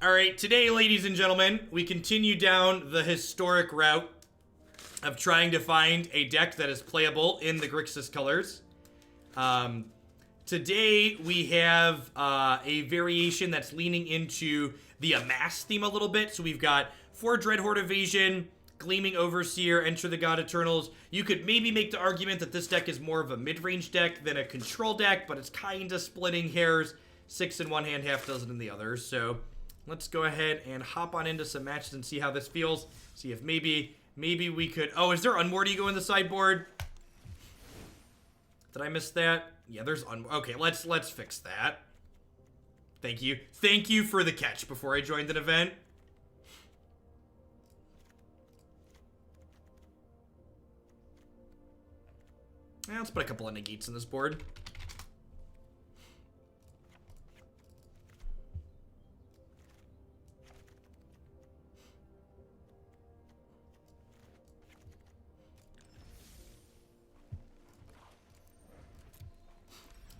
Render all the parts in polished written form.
Alright, today, ladies and gentlemen, we continue down the historic route of trying to find a deck that is playable in the Grixis colors. Today, we have a variation that's leaning into the Amass theme a little bit. So we've got 4 Dreadhorde Invasion, Gleaming Overseer, Enter the God-Eternals. You could maybe make the argument that this deck is more of a mid-range deck than a control deck, but it's kind of splitting hairs. 6 in one hand, half dozen in the other. So let's go ahead and hop on into some matches and see how this feels. See if maybe we could... Oh, is there Unmoored Ego in the sideboard? Did I miss that? Yeah, there's Okay, let's fix that. Thank you. Thank you for the catch before I joined an event. Yeah, let's put a couple of negates in this board.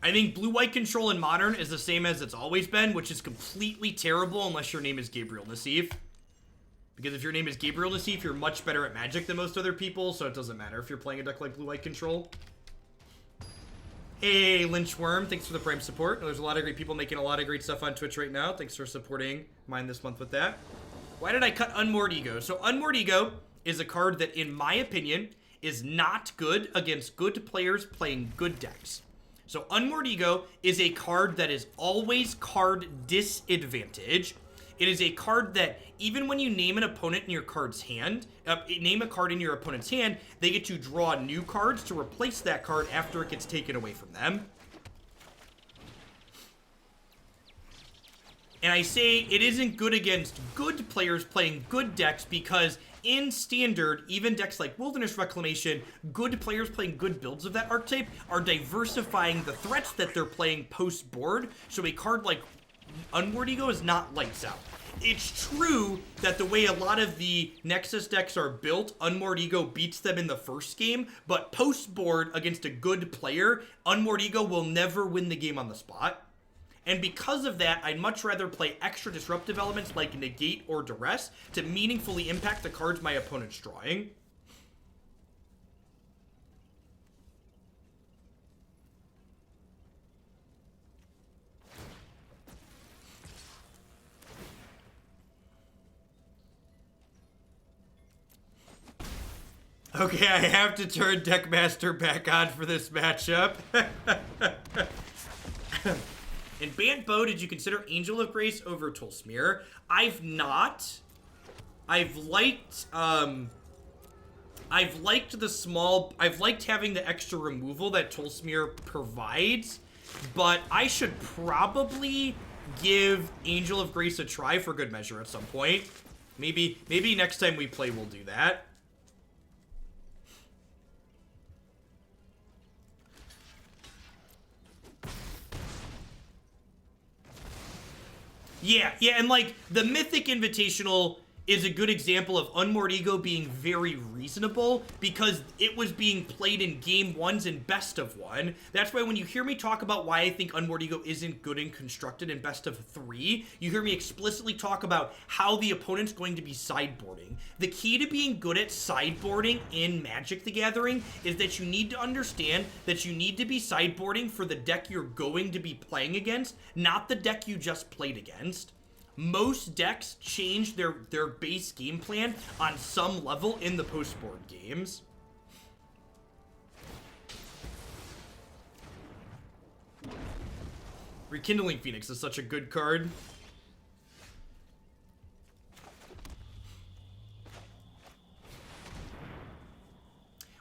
I think blue-white control in Modern is the same as it's always been, which is completely terrible unless your name is Gabriel Nassif. Because if your name is Gabriel Nassif, you're much better at Magic than most other people, so it doesn't matter if you're playing a deck like blue-white control. Hey, Lynchworm, thanks for the Prime support. There's a lot of great people making a lot of great stuff on Twitch right now. Thanks for supporting mine this month with that. Why did I cut Unmoored Ego? So Unmoored Ego is a card that, in my opinion, is not good against good players playing good decks. So Unmoored Ego is a card that is always card disadvantage. It is a card that even when you name an opponent in your card's hand, name a card in your opponent's hand, they get to draw new cards to replace that card after it gets taken away from them. And I say it isn't good against good players playing good decks because in Standard, even decks like Wilderness Reclamation, good players playing good builds of that archetype are diversifying the threats that they're playing post-board, so a card like Unmoored Ego is not lights out. It's true that the way a lot of the Nexus decks are built, Unmoored Ego beats them in the first game, but post-board against a good player, Unmoored Ego will never win the game on the spot. And because of that, I'd much rather play extra disruptive elements like Negate or Duress to meaningfully impact the cards my opponent's drawing. Okay, I have to turn Deckmaster back on for this matchup. In Bant Bow, did you consider Angel of Grace over Tolsmir? I've not. I've liked having the extra removal that Tolsmir provides, but I should probably give Angel of Grace a try for good measure at some point. Maybe next time we play we'll do that. Yeah, and like, the Mythic Invitational is a good example of Unmoored Ego being very reasonable because it was being played in Game 1s and Best of 1. That's why when you hear me talk about why I think Unmoored Ego isn't good and constructed in Best of 3, you hear me explicitly talk about how the opponent's going to be sideboarding. The key to being good at sideboarding in Magic the Gathering is that you need to understand that you need to be sideboarding for the deck you're going to be playing against, not the deck you just played against. Most decks change their base game plan on some level in the post-board games. Rekindling Phoenix is such a good card.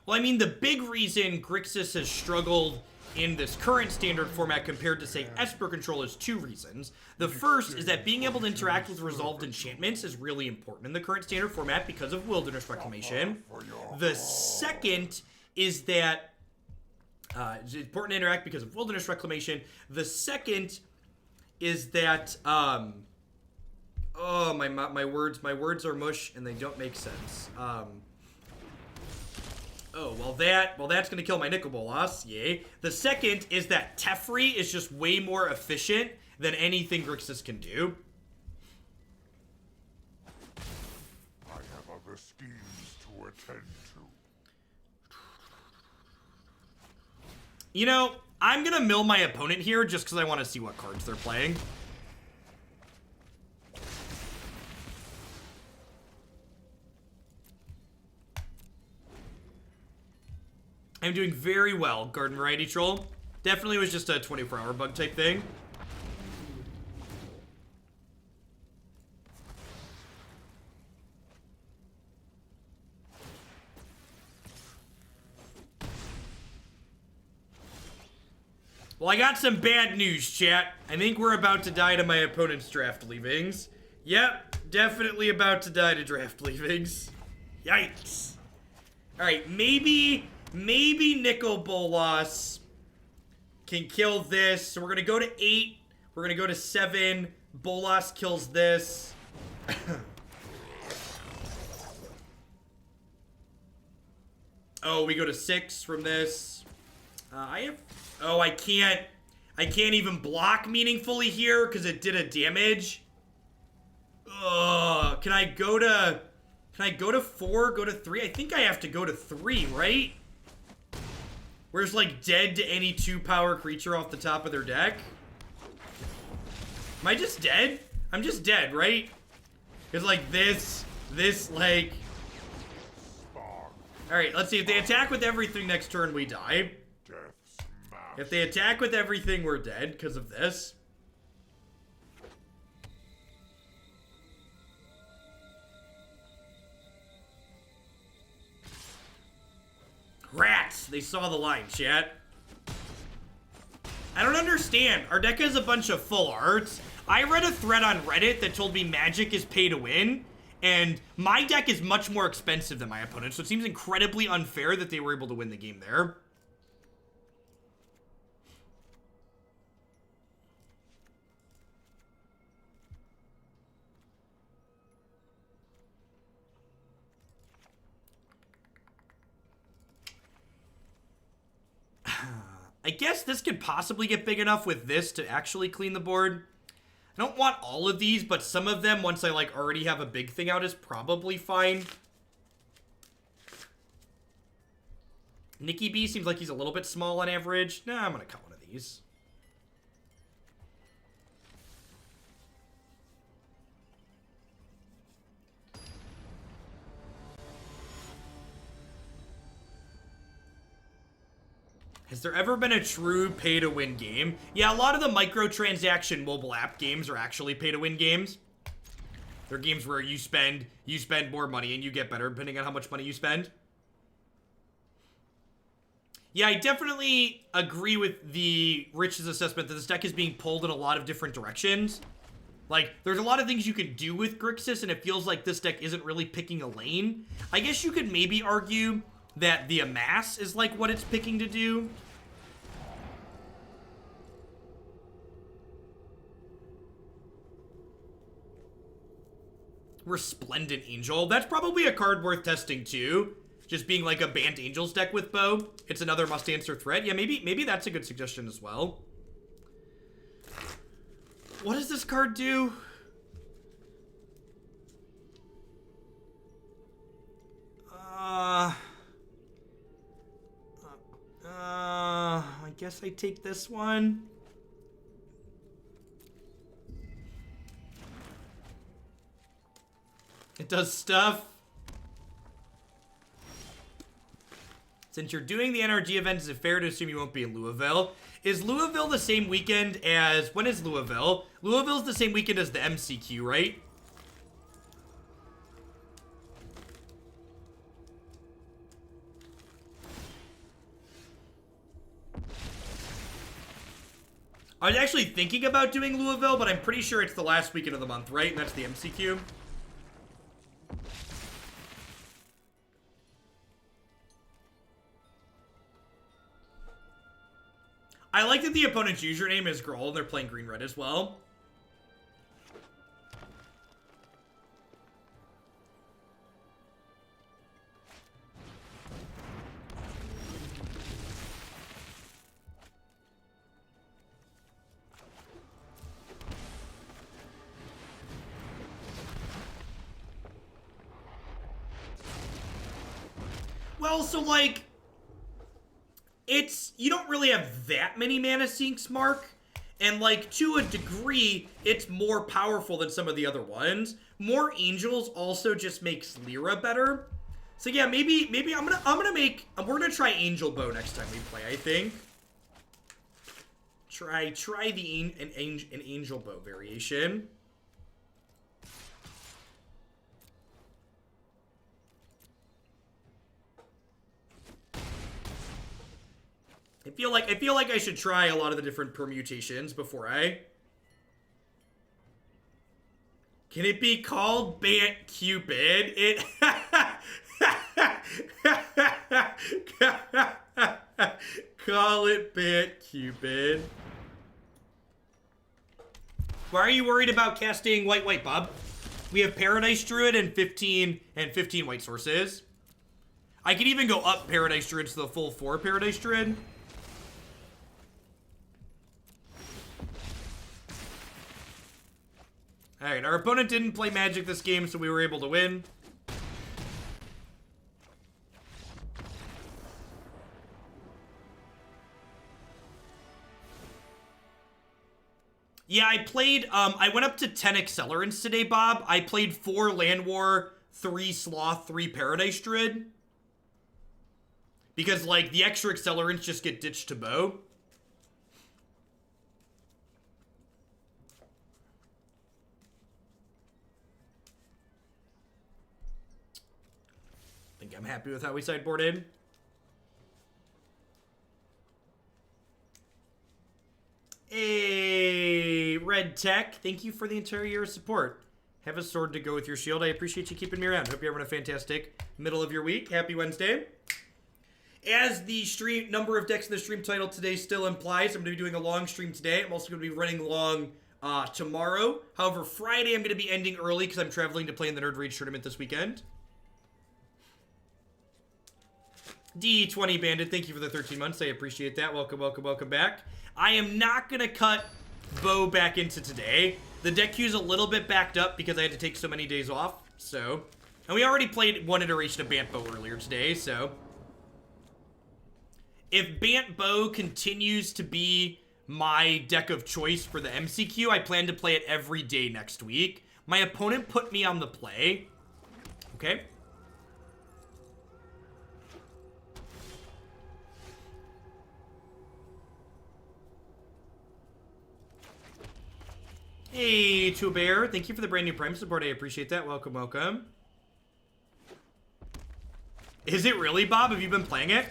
Well, I mean, the big reason Grixis has struggled in this current Standard format compared to, say, Esper Control is 2 reasons. The first is that being able to interact with resolved enchantments is really important in the current Standard format because of Wilderness Reclamation. The second is that it's important to interact because of Wilderness Reclamation. The second is that oh, my words are mush and they don't make sense. Oh, well that's gonna kill my Nicol Bolas, yay. The second is that Teferi is just way more efficient than anything Grixis can do. other schemes to attend to. You know, I'm gonna mill my opponent here just because I want to see what cards they're playing. I'm doing very well, Garden Variety Troll. Definitely was just a 24-hour bug type thing. Well, I got some bad news, chat. I think we're about to die to my opponent's draft leavings. Yep, definitely about to die to draft leavings. Yikes. Alright, maybe Nicol Bolas can kill this. So we're gonna go to 8. We're gonna go to 7. Bolas kills this. Oh, we go to 6 from this. Oh, I can't even block meaningfully here because it did a damage. Ugh, can I go to 4, go to 3? I think I have to go to 3, right? Where it's like dead to any 2-power creature off the top of their deck. Am I just dead? I'm just dead, right? Because like this, like... Alright, let's see. If they attack with everything next turn, we die. If they attack with everything, we're dead because of this. Rats! They saw the line, chat. I don't understand. Our deck has a bunch of full arts. I read a thread on Reddit that told me Magic is pay to win, and my deck is much more expensive than my opponent, so it seems incredibly unfair that they were able to win the game there. I guess this could possibly get big enough with this to actually clean the board. I don't want all of these, but some of them, once I like already have a big thing out, is probably fine. Nicky B seems like he's a little bit small on average. Nah, I'm gonna cut one of these. Has there ever been a true pay-to-win game? Yeah, a lot of the microtransaction mobile app games are actually pay-to-win games. They're games where you spend more money and you get better depending on how much money you spend. Yeah, I definitely agree with the Rich's assessment that this deck is being pulled in a lot of different directions. Like, there's a lot of things you could do with Grixis, and it feels like this deck isn't really picking a lane. I guess you could maybe argue that the Amass is like what it's picking to do. Resplendent Angel. That's probably a card worth testing too. Just being like a Banned Angels deck with Bo. It's another must-answer threat. Yeah, maybe that's a good suggestion as well. What does this card do? I guess I take this one. It does stuff. Since you're doing the NRG event, is it fair to assume you won't be in Louisville? Is Louisville the same weekend as... When is Louisville? Louisville's the same weekend as the MCQ, right? I was actually thinking about doing Louisville, but I'm pretty sure it's the last weekend of the month, right? And that's the MCQ. I like that the opponent's username is Grohl, and they're playing green-red as well. Well, so, like, you don't really have that many mana sinks, Mark. And, like, to a degree, it's more powerful than some of the other ones. More angels also just makes Lyra better. So yeah, maybe we're gonna try Angel Bow next time we play, I think. Try an Angel Bow variation. I feel like I should try a lot of the different permutations before I... Can it be called Bant Cupid? It... Call it Bant Cupid. Why are you worried about casting white, Bob? We have Paradise Druid and 15 white sources. I could even go up Paradise Druid to the full 4 Paradise Druid. Alright, our opponent didn't play Magic this game, so we were able to win. Yeah, I played, I went up to 10 Accelerants today, Bob. I played 4 Land War, 3 Sloth, 3 Paradise Druid. Because, like, the extra Accelerants just get ditched to Bow. I think I'm happy with how we sideboarded. Hey, Red Tech, thank you for the entire year of support. Have a sword to go with your shield. I appreciate you keeping me around. Hope you're having a fantastic middle of your week. Happy Wednesday. As the stream number of decks in the stream title today still implies, I'm going to be doing a long stream today. I'm also going to be running long tomorrow. However, Friday I'm going to be ending early because I'm traveling to play in the Nerd Rage tournament this weekend. D20 Bandit, thank you for the 13 months. I appreciate that. Welcome, welcome, welcome back. I am not going to cut Bow back into today. The deck queue's a little bit backed up because I had to take so many days off, so... And we already played one iteration of Bant Bow earlier today, so... If Bant Bow continues to be my deck of choice for the MCQ, I plan to play it every day next week. My opponent put me on the play. Okay? Hey, To Bear, thank you for the brand new Prime support. I appreciate that. Welcome, welcome. Is it really, Bob? Have you been playing it?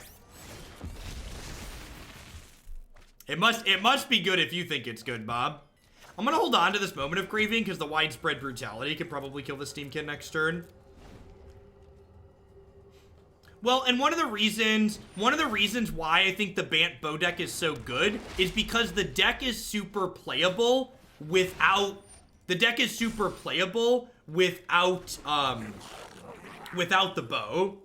It must be good if you think it's good, Bob. I'm gonna hold on to this Moment of Craving because the Widespread Brutality could probably kill the Steam Kid next turn. Well, and one of the reasons why I think the Bant Bow deck is so good is because the deck is super playable without the bow.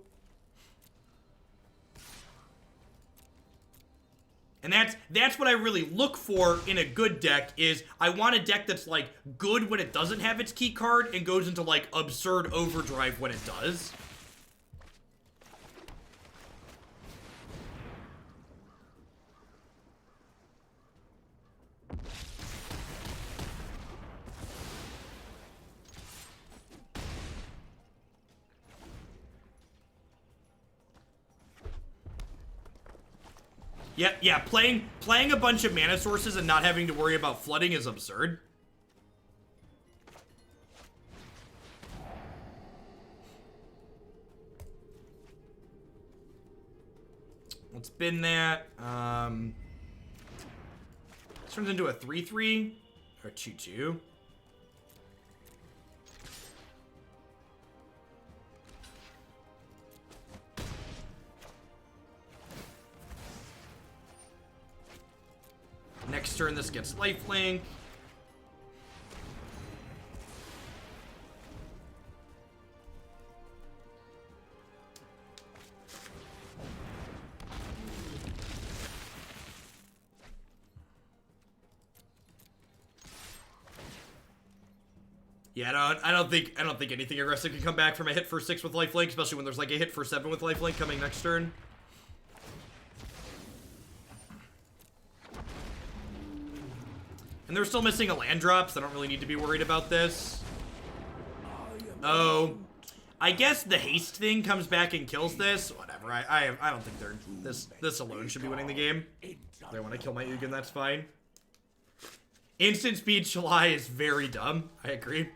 And that's what I really look for in a good deck is I want a deck that's like good when it doesn't have its key card and goes into like absurd overdrive when it does. Yeah, playing a bunch of mana sources and not having to worry about flooding is absurd. Let's spin that. This turns into a 3/3 or 2/2. Next turn, this gets lifelink. Yeah, I don't think anything aggressive can come back from a hit for 6 with lifelink, especially when there's like a hit for 7 with lifelink coming next turn. And they're still missing a land drop, so I don't really need to be worried about this. Oh, I guess the haste thing comes back and kills this. Whatever. I don't think they're this alone should be winning the game. If they want to kill my Ugin, that's fine. Instant speed Shalai is very dumb. I agree.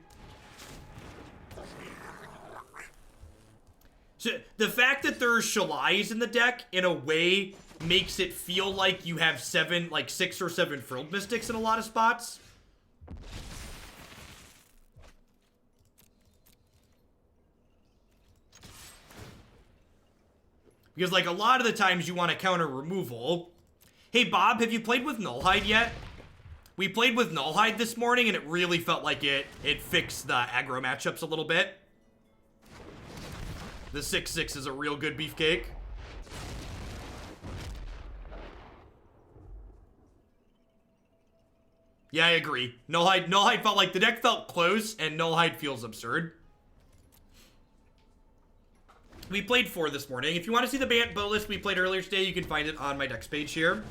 So the fact that there's Shalais in the deck in a way makes it feel like you have 6 or 7 Frilled Mystics in a lot of spots. Because, like, a lot of the times you want to counter removal. Hey, Bob, have you played with Nullhide yet? We played with Nullhide this morning, and it really felt like it fixed the aggro matchups a little bit. The 6/6 is a real good beefcake. Yeah, I agree. Nullhide felt like the deck felt close, and Nullhide feels absurd. We played 4 this morning. If you want to see the Bolas we played earlier today, you can find it on my decks page here.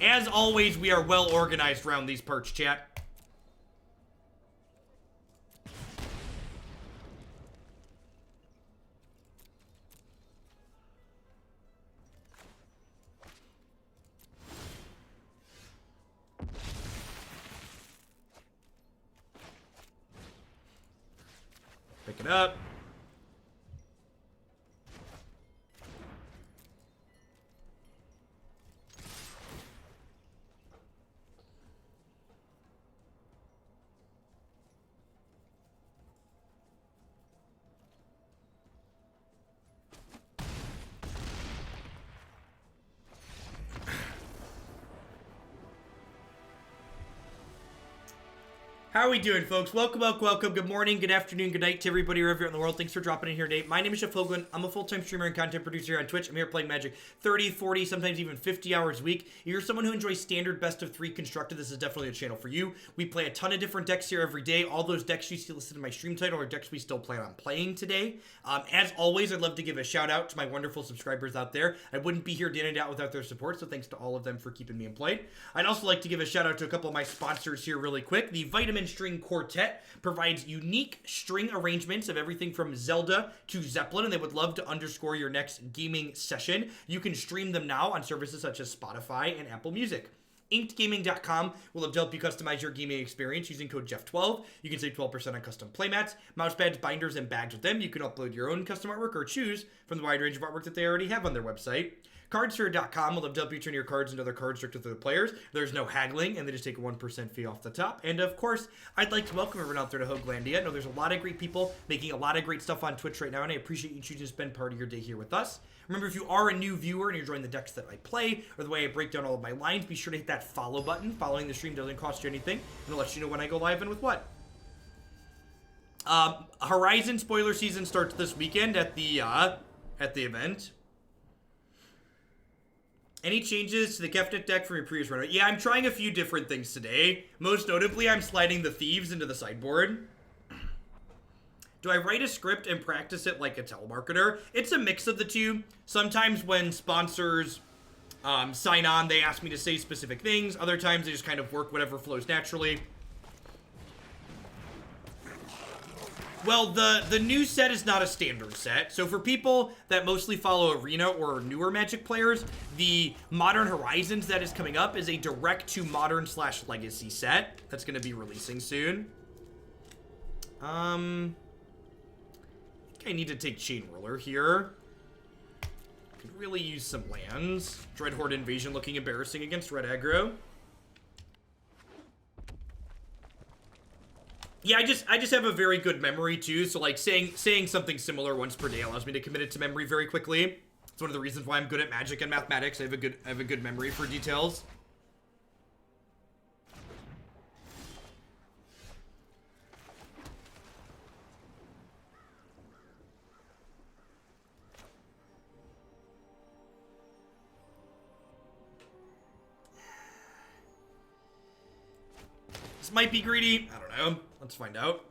As always, we are well organized around these perch, chat. Pick it up. How are we doing, folks? Welcome. Good morning, good afternoon, good night to everybody wherever you're in the world. Thanks for dropping in here today. My name is Jeff Hoagland. I'm a full-time streamer and content producer here on Twitch. I'm here playing Magic 30, 40, sometimes even 50 hours a week. If you're someone who enjoys standard best of 3 constructed, this is definitely a channel for you. We play a ton of different decks here every day. All those decks you see listed in my stream title are decks we still plan on playing today. As always, I'd love to give a shout out to my wonderful subscribers out there. I wouldn't be here day in and out without their support, so thanks to all of them for keeping me employed. I'd also like to give a shout out to a couple of my sponsors here really quick. The Vitamin String Quartet provides unique string arrangements of everything from Zelda to Zeppelin, and they would love to underscore your next gaming session. You can stream them now on services such as Spotify and Apple Music. InkedGaming.com will help you customize your gaming experience using code Jeff12. You can save 12% on custom playmats, mouse pads, binders, and bags with them. You can upload your own custom artwork or choose from the wide range of artwork that they already have on their website. Cardsphere.com will help you turn your cards into other cards directed to the players. There's no haggling, and they just take a 1% fee off the top. And of course, I'd like to welcome everyone out there to Hoaglandia. I know there's a lot of great people making a lot of great stuff on Twitch right now, and I appreciate you choosing to spend part of your day here with us. Remember, if you are a new viewer and you're enjoying the decks that I play, or the way I break down all of my lines, be sure to hit that follow button. Following the stream doesn't cost you anything, and it'll let you know when I go live and with what. Horizon spoiler season starts this weekend at the event. Any changes to the Kefnet deck from your previous run? Yeah, I'm trying a few different things today. Most notably, I'm sliding the Thieves into the sideboard. Do I write a script and practice it like a telemarketer? It's a mix of the two. Sometimes when sponsors sign on, they ask me to say specific things. Other times, they just kind of work whatever flows naturally. Well, the new set is not a standard set. So for people that mostly follow Arena or newer Magic players, the Modern Horizons that is coming up is a direct-to-modern/legacy set that's going to be releasing soon. I think I need to take Chain Ruler here. Could really use some lands. Dreadhorde Invasion looking embarrassing against red aggro. Yeah, I just have a very good memory too, so like saying something similar once per day allows me to commit it to memory very quickly. It's one of the reasons why I'm good at Magic and mathematics. I have a good memory for details. This might be greedy. I don't know. Let's find out.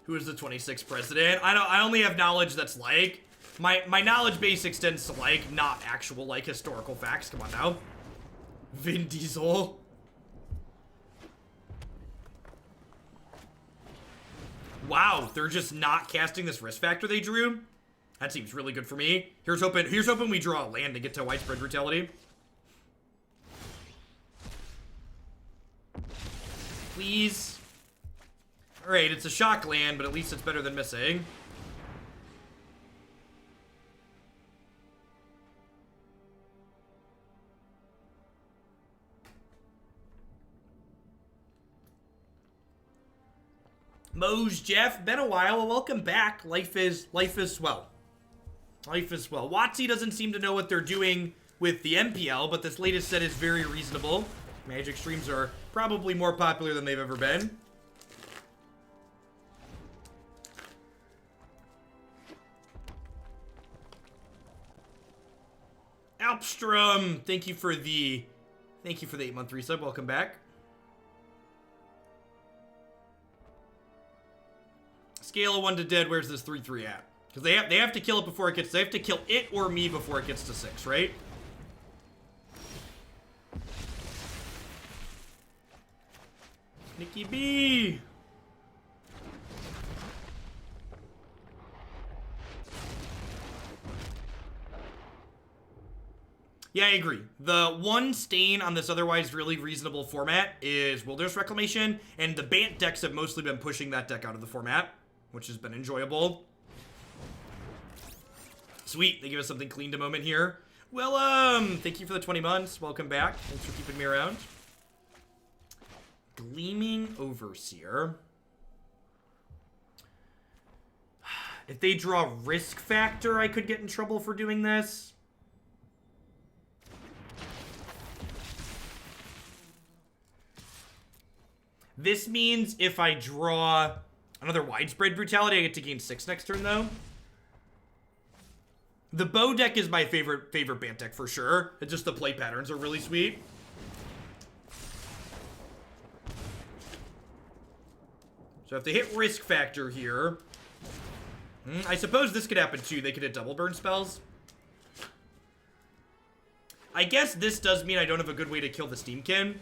Who is the 26th president? I only have knowledge that's like my knowledge base extends to like not actual like historical facts. Come on now. Vin Diesel. Wow, they're just not casting this risk factor they drew. That seems really good for me. Here's hoping we draw a land to get to Widespread Brutality. Please. Alright, it's a shock land, but at least it's better than missing. Moj Jeff, been a while. Welcome back. Life is swell. Life is swell. WotC doesn't seem to know what they're doing with the MPL, but this latest set is very reasonable. Magic streams are probably more popular than they've ever been. Alpstrom, thank you for the 8-month resub. Welcome back. Scale of 1 to dead. Where's this 3/3 at? Because they have to kill it before it gets. They have to kill it or me before it gets to 6, right? Nikki B. Yeah, I agree. The one stain on this otherwise really reasonable format is Wilderness Reclamation, and the Bant decks have mostly been pushing that deck out of the format, which has been enjoyable. Sweet, they give us something clean to moment here. Well, thank you for the 20 months. Welcome back. Thanks for keeping me around. Gleaming Overseer. If they draw Risk Factor, I could get in trouble for doing this. This means if I draw another Widespread Brutality, I get to gain 6 next turn, though. The Bow deck is my favorite Bant deck for sure. It's just the play patterns are really sweet. So if they hit Risk Factor here, I suppose this could happen too. They could hit double burn spells. I guess this does mean I don't have a good way to kill the Steamkin,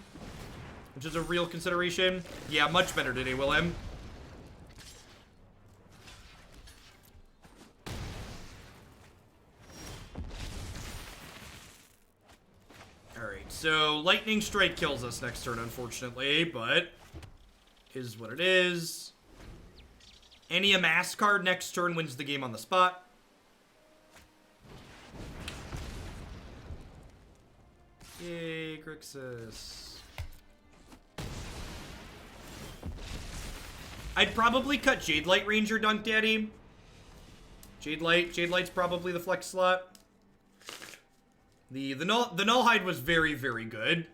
which is a real consideration. Yeah, much better today, Willem. Alright, so Lightning Strike kills us next turn, unfortunately, but is what it is. Any Amass card next turn wins the game on the spot. Yay, Grixis. I'd probably cut Jadelight Ranger, Dunk Daddy. Jadelight's probably the flex slot. The Nullhide was very, very good.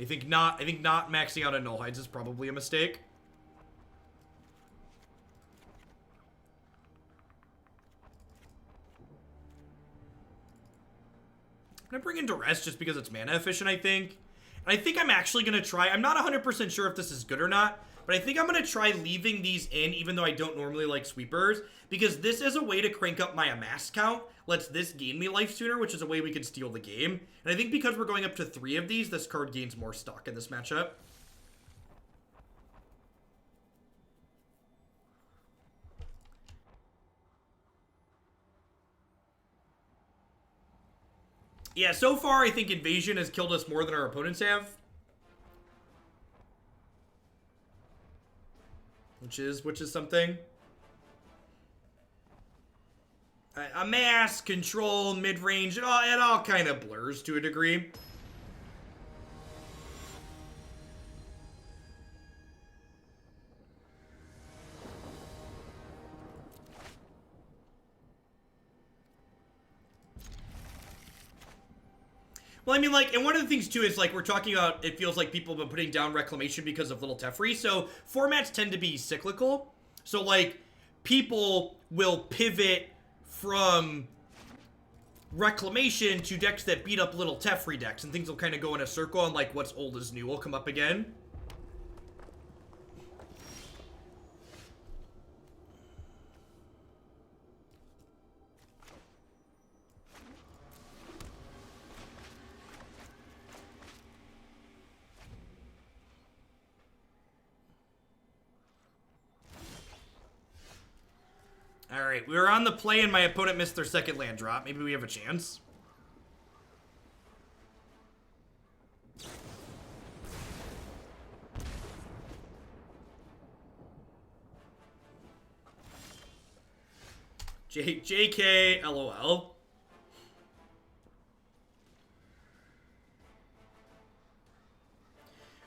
I think not maxing out on Nullhides is probably a mistake. I'm gonna bring in Duress just because it's mana efficient, I think. And I think I'm actually gonna try. I'm not 100% sure if this is good or not, but I think I'm gonna try leaving these in, even though I don't normally like sweepers, because this is a way to crank up my Amass count. Lets this gain me life sooner, which is a way we can steal the game. And I think because we're going up to 3 of these, this card gains more stock in this matchup. Yeah, so far I think Invasion has killed us more than our opponents have. Which is something. Amass, control, mid-range, it all kind of blurs to a degree. Well, I mean, like, and one of the things, too, is, like, we're talking about, it feels like people have been putting down Reclamation because of Little Teferi, so formats tend to be cyclical. So, like, people will pivot from Reclamation to decks that beat up little Teferi decks, and things will kind of go in a circle, and like what's old is new will come up again. Alright, we were on the play and my opponent missed their second land drop. Maybe we have a chance. JK, LOL.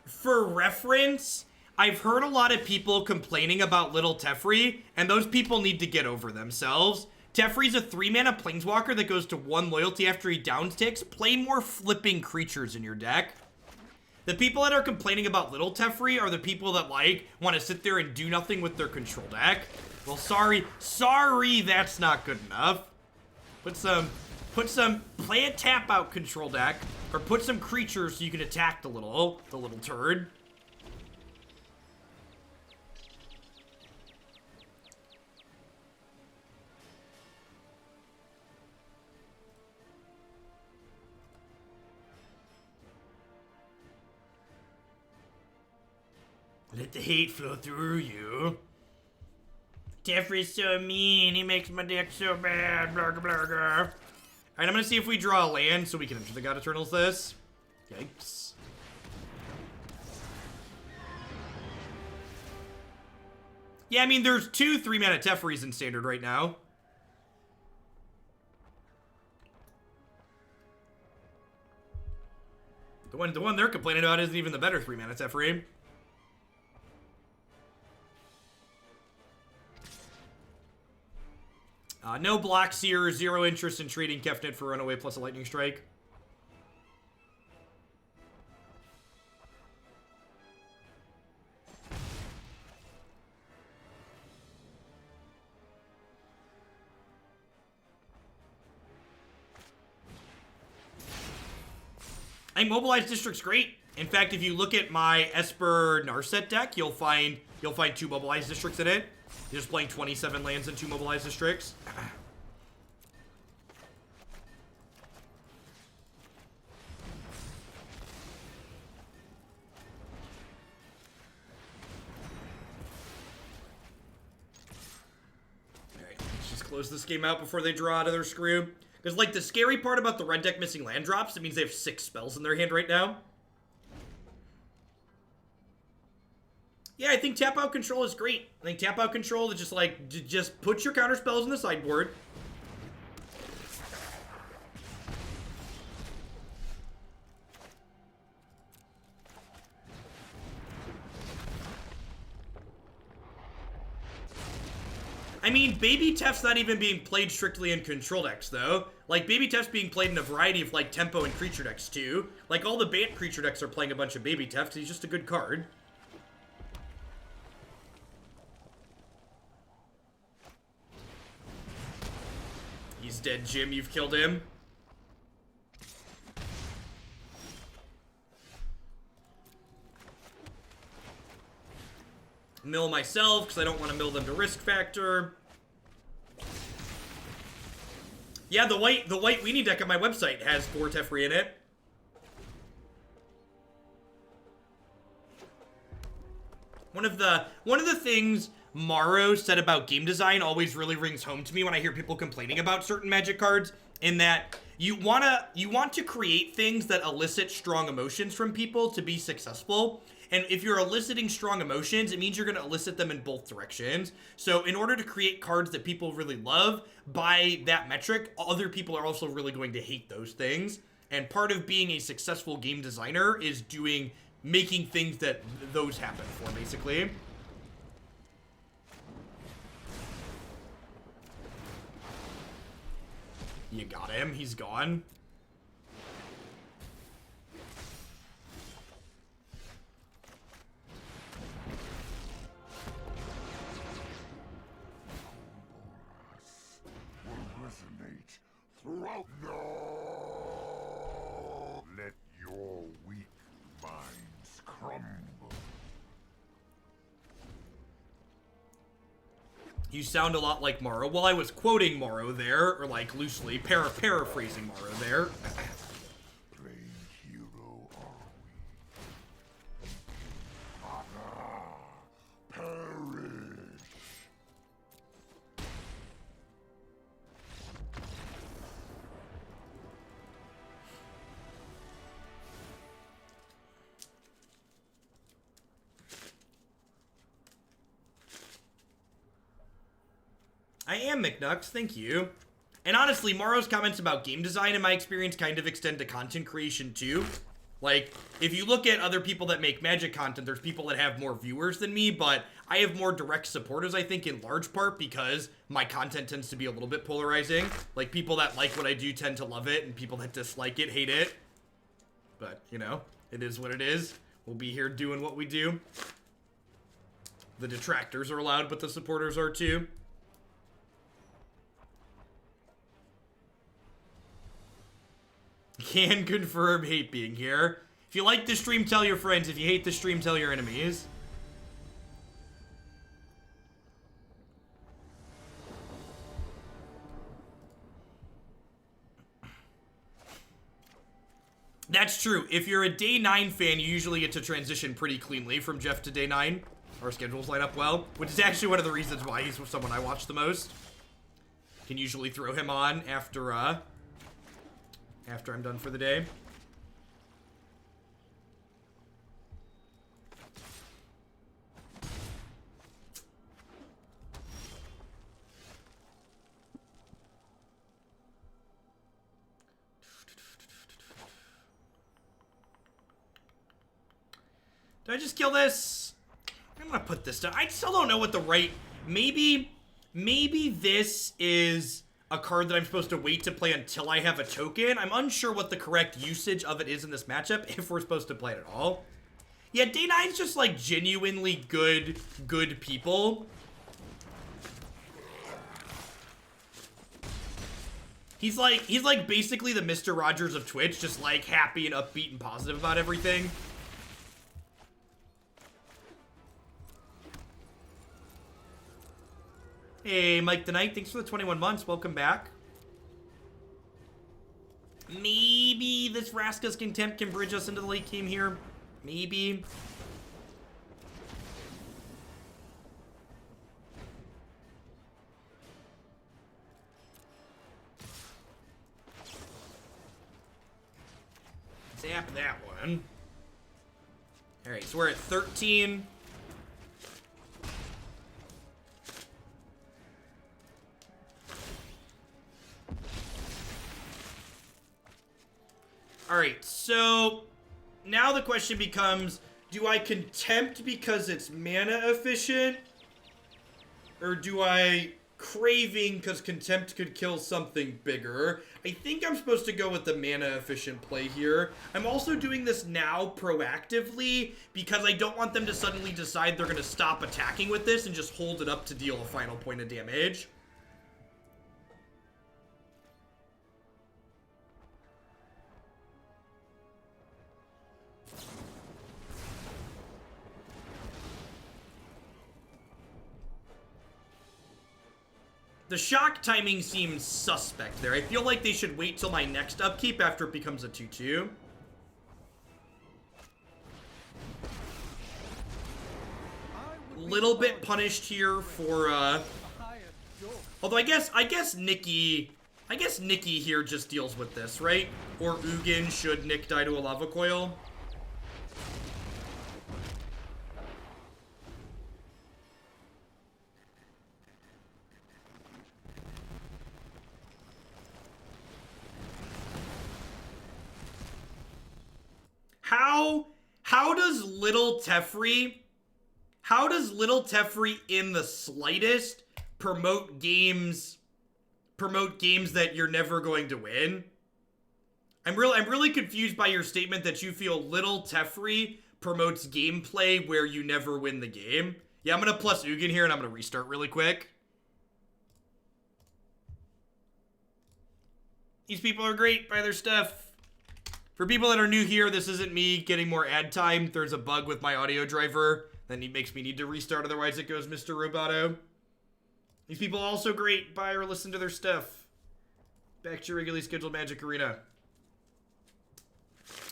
For reference, I've heard a lot of people complaining about little Teferi, and those people need to get over themselves. Teferi's a 3-mana planeswalker that goes to 1 loyalty after he downticks. Play more flipping creatures in your deck. The people that are complaining about little Teferi are the people that, like, want to sit there and do nothing with their control deck. Well, sorry, that's not good enough. Play a tap-out control deck, or put some creatures so you can attack the little turd. Let the hate flow through you. Teferi's so mean. He makes my deck so bad. Blah, blah, blah. Alright, I'm gonna see if we draw a land so we can enter the God-Eternals this. Yikes. Yeah, I mean, there's 2 3-mana Teferis in Standard right now. The one they're complaining about isn't even the better 3-mana Teferi. No block seer, 0 interest in trading Kefnet for Runaway plus a Lightning Strike. I think Mobilized District's great. In fact, if you look at my Esper Narset deck, you'll find 2 Mobilized Districts in it. You're just playing 27 lands and 2 Mobilized Districts. Alright, let's just close this game out before they draw out of their screw. Because, like, the scary part about the red deck missing land drops, it means they have 6 spells in their hand right now. Yeah, I think tap-out control is great. I think tap-out control is just, like, just put your counter spells in the sideboard. I mean, Baby Teft's not even being played strictly in control decks, though. Like, Baby Teft's being played in a variety of, like, tempo and creature decks, too. Like, all the Bant creature decks are playing a bunch of Baby Teft. He's just a good card. He's dead, Jim. You've killed him. Mill myself, because I don't want to mill them to risk factor. Yeah, the white weenie deck on my website has 4 Teferi in it. One of the things Morrow said about game design always really rings home to me when I hear people complaining about certain Magic cards, in that you want to create things that elicit strong emotions from people to be successful. And if you're eliciting strong emotions, it means you're going to elicit them in both directions. So in order to create cards that people really love, by that metric, other people are also really going to hate those things. And part of being a successful game designer is making things that those happen for, basically. You got him. He's gone. throat. No! Let your weak minds crumble. You sound a lot like Morrow. Well, I was quoting Morrow there, or like loosely paraphrasing Morrow there. Playing hero are we? Perish! I am McNux, thank you. And honestly, Morrow's comments about game design in my experience kind of extend to content creation too. Like, if you look at other people that make Magic content, there's people that have more viewers than me, but I have more direct supporters, I think, in large part because my content tends to be a little bit polarizing. Like, people that like what I do tend to love it, and people that dislike it hate it. But, you know, it is what it is. We'll be here doing what we do. The detractors are allowed, but the supporters are too. Can confirm hate being here. If you like the stream, tell your friends. If you hate the stream, tell your enemies. That's true. If you're a day 9 fan, you usually get to transition pretty cleanly from Jeff to day 9. Our schedules line up well, which is actually one of the reasons why he's someone I watch the most. Can usually throw him on after I'm done for the day. Did I just kill this? I'm gonna put this down. I still don't know what the right... Maybe this is a card that I'm supposed to wait to play until I have a token. I'm unsure what the correct usage of it is in this matchup, if we're supposed to play it at all. Yeah, Day 9's just, like, genuinely good people. He's like basically the Mr. Rogers of Twitch, just, like, happy and upbeat and positive about everything. Hey, Mike the Knight, thanks for the 21 months. Welcome back. Maybe this Vraska's Contempt can bridge us into the late game here. Maybe. Zap that one. Alright, so we're at 13. Alright, so now the question becomes, do I Contempt because it's mana efficient? Or do I Craving because Contempt could kill something bigger? I think I'm supposed to go with the mana efficient play here. I'm also doing this now proactively because I don't want them to suddenly decide they're going to stop attacking with this and just hold it up to deal a final point of damage. The shock timing seems suspect there. I feel like they should wait till my next upkeep after it becomes a 2-2. Little bit punished here for, although I guess Nikki here just deals with this, right? Or Ugin should Nick die to a lava coil. How does Little Teferi in the slightest promote games that you're never going to win? I'm really confused by your statement that you feel Little Teferi promotes gameplay where you never win the game. Yeah, I'm gonna plus Ugin here and I'm gonna restart really quick. These people are great. Buy their stuff. For people that are new here, this isn't me getting more ad time. There's a bug with my audio driver. Then he makes me need to restart, otherwise it goes Mr. Roboto. These people are also great. Buy or listen to their stuff. Back to your regularly scheduled Magic Arena.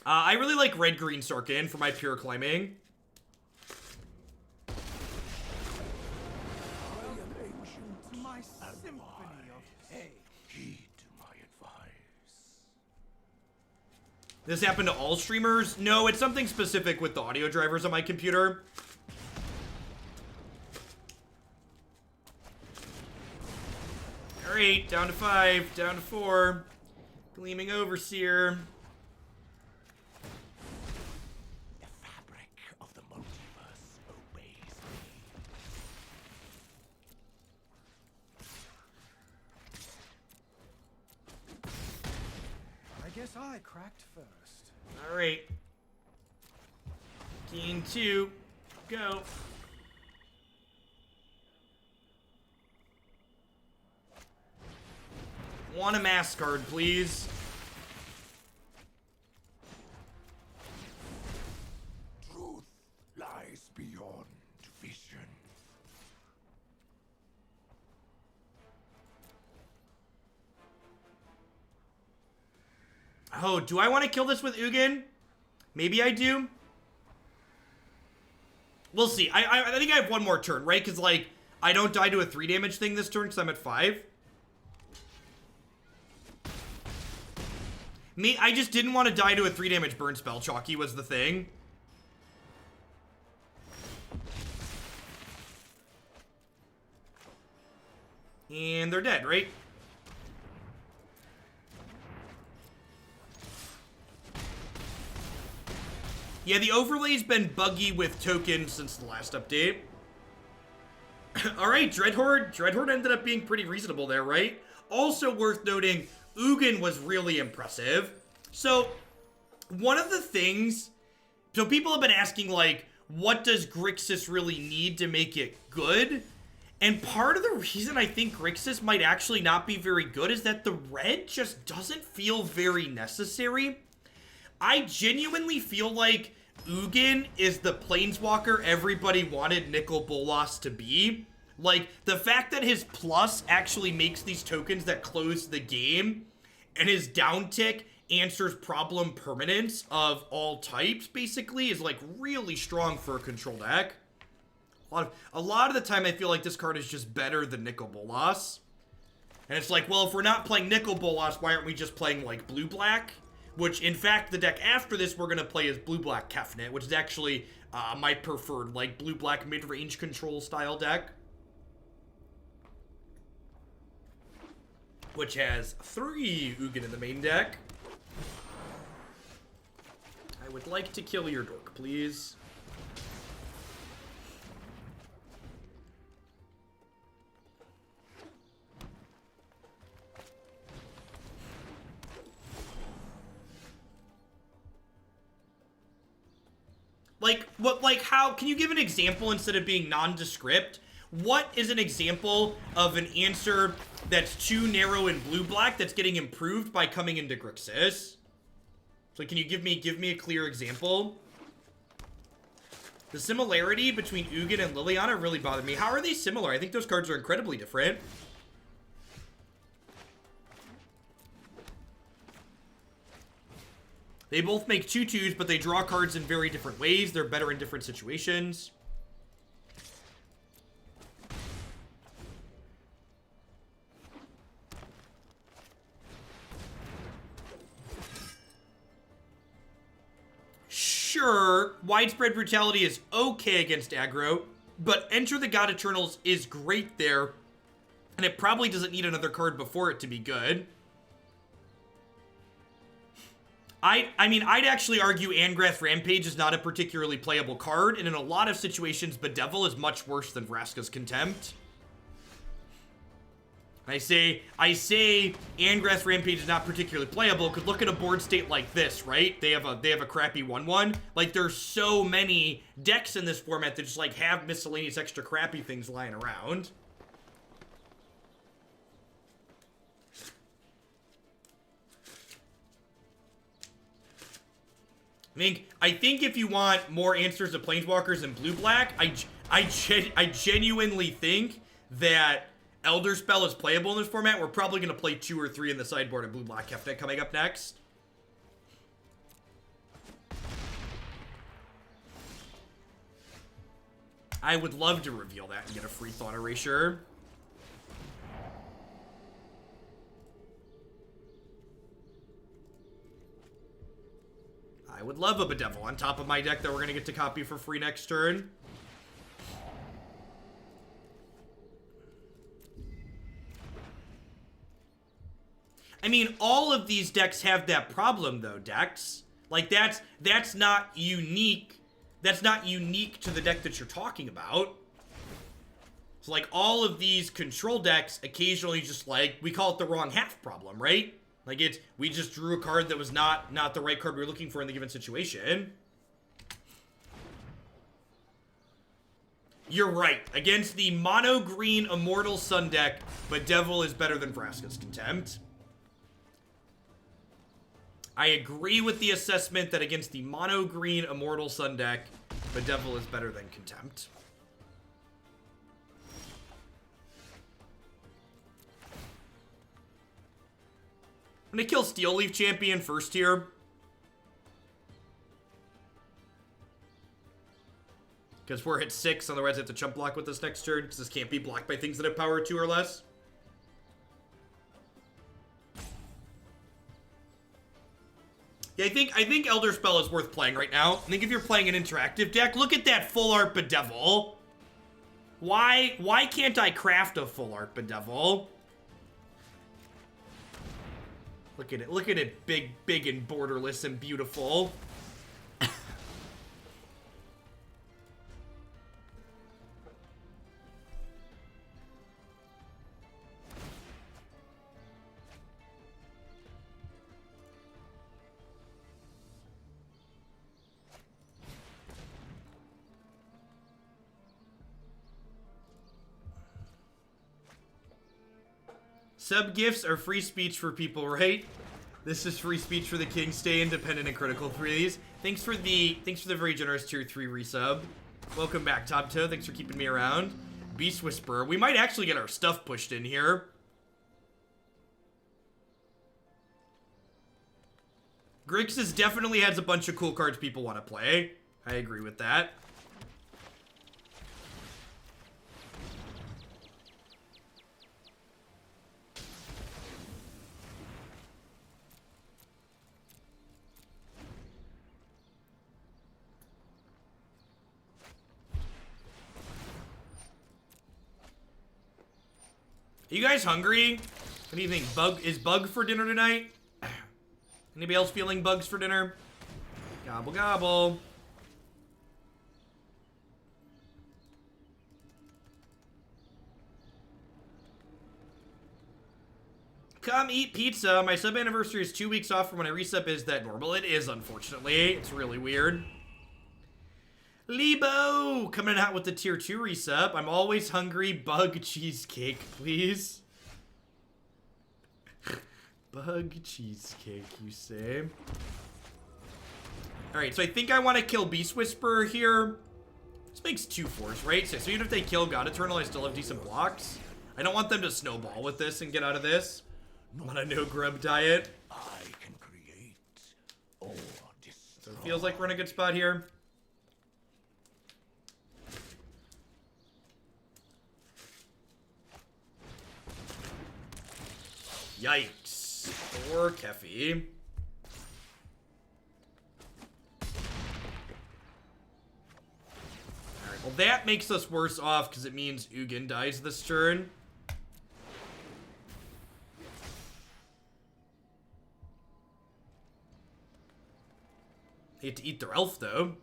I really like red-green Sarkin for my pure climbing. This happened to all streamers? No, it's something specific with the audio drivers on my computer. Alright, down to 5, down to 4. Gleaming Overseer. The fabric of the multiverse obeys me. I guess I cracked first. Alright. Gain 2. Go. Want a Amass card, please. Truth lies beyond vision. Oh, do I want to kill this with Ugin? Maybe I do. We'll see. I think I have one more turn, right? Because, like, I don't die to a 3 damage thing this turn because I'm at 5. I just didn't want to die to a 3 damage burn spell. Chalky was the thing. And they're dead, right? Yeah, the overlay's been buggy with tokens since the last update. Alright, Dreadhorde. Dreadhorde ended up being pretty reasonable there, right? Also worth noting, Ugin was really impressive. So, one of the things... So people have been asking, like, what does Grixis really need to make it good? And part of the reason I think Grixis might actually not be very good is that the red just doesn't feel very necessary. I genuinely feel like Ugin is the planeswalker everybody wanted Nicol Bolas to be. Like, the fact that his plus actually makes these tokens that close the game, and his downtick answers problem permanence of all types, basically, is, like, really strong for a control deck. A lot of the time, I feel like this card is just better than Nicol Bolas. And it's like, well, if we're not playing Nicol Bolas, why aren't we just playing, like, blue-black? Which, in fact, the deck after this we're going to play is blue-black Kefnet, which is actually my preferred, like, blue-black mid-range control style deck. Which has 3 Ugin in the main deck. I would like to kill your dork, please. Like, what, like, how, can you give an example instead of being nondescript? What is an example of an answer that's too narrow in blue-black that's getting improved by coming into Grixis? So can you give me a clear example? The similarity between Ugin and Liliana really bothered me. How are they similar? I think those cards are incredibly different. They both make 2/2s, but they draw cards in very different ways. They're better in different situations. Sure, Widespread Brutality is okay against aggro, but Enter the God-Eternals is great there, and it probably doesn't need another card before it to be good. I mean, I'd actually argue Angrath Rampage is not a particularly playable card, and in a lot of situations, Bedevil is much worse than Vraska's Contempt. I say Angrath Rampage is not particularly playable, because look at a board state like this, right? They have a crappy 1/1. Like, there's so many decks in this format that just, like, have miscellaneous extra crappy things lying around. I think if you want more answers to Planeswalkers in blue-black, I genuinely think that Elderspell is playable in this format. We're probably going to play 2 or 3 in the sideboard of blue-black Kefnet coming up next. I would love to reveal that and get a free Thought Erasure. I would love a Bedevil on top of my deck that we're going to get to copy for free next turn. I mean, all of these decks have that problem, though, Dex. Like, that's not unique. That's not unique to the deck that you're talking about. So, like, all of these control decks occasionally just, like, we call it the wrong half problem, right? Like, we just drew a card that was not the right card we were looking for in the given situation. You're right. Against the mono-green Immortal Sun deck, Bedevil is better than Vraska's Contempt. I agree with the assessment that against the mono-green Immortal Sun deck, Bedevil is better than Contempt. I'm gonna kill Steel Leaf Champion first here. Because we're at 6, otherwise I have to chump block with this next turn, because this can't be blocked by things that have power 2 or less. Yeah, I think Elderspell is worth playing right now. I think if you're playing an interactive deck, look at that full art Bedevil. Why can't I craft a full art Bedevil? Look at it, big and borderless and beautiful. Sub gifts are free speech for people, right? This is free speech for the king. Stay independent and critical, please. Thanks for the very generous tier 3 resub. Welcome back, Top Toe. Thanks for keeping me around. Beast Whisperer. We might actually get our stuff pushed in here. Grixis definitely has a bunch of cool cards people want to play. I agree with that. Are you guys hungry? What do you think? Is Bug for dinner tonight? Anybody else feeling bugs for dinner? Gobble gobble. Come eat pizza. My sub anniversary is 2 weeks off from when I resub. Is that normal? It is, unfortunately. It's really weird. Lebo coming out with the tier 2 resub. I'm always hungry. Bug cheesecake, please. Bug cheesecake, you say? Alright, so I think I want to kill Beast Whisperer here. This makes 2 4s, right? So even if they kill God-Eternal, I still have decent blocks. I don't want them to snowball with this and get out of this. I'm on a no grub diet. I can create or destroy. So it feels like we're in a good spot here. Yikes. Poor Keffy. Alright, well that makes us worse off because it means Ugin dies this turn. Hate to eat their elf though.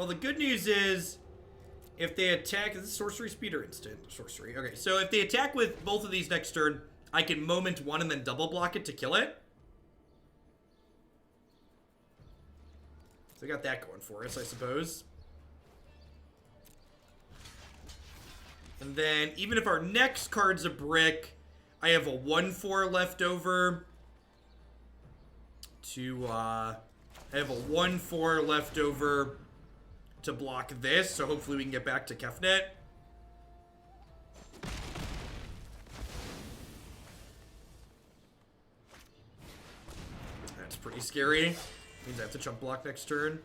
Well, the good news is, if they attack... Is this sorcery speed or instant? Sorcery. Okay, so if they attack with both of these next turn, I can moment one and then double block it to kill it. So I got that going for us, I suppose. And then, even if our next card's a brick, I have a 1/4 left over to, I have a 1/4 left over to block this, so hopefully we can get back to Kefnet. That's pretty scary. Means I have to chump block next turn.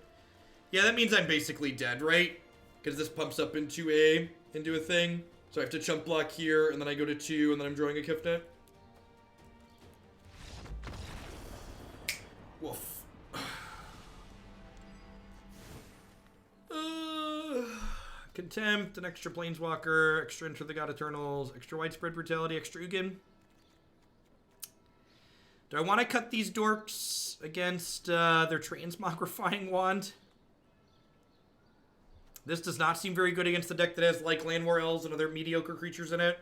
Yeah, that means I'm basically dead, right? Because this pumps up into a thing. So I have to chump block here, and then I go to 2, and then I'm drawing a Kefnet. Woof. Contempt, an extra Planeswalker, extra Enter the God-Eternals, extra Widespread Brutality, extra Ugin. Do I want to cut these dorks against their Transmogrifying Wand? This does not seem very good against the deck that has, like, Land War Elves and other mediocre creatures in it.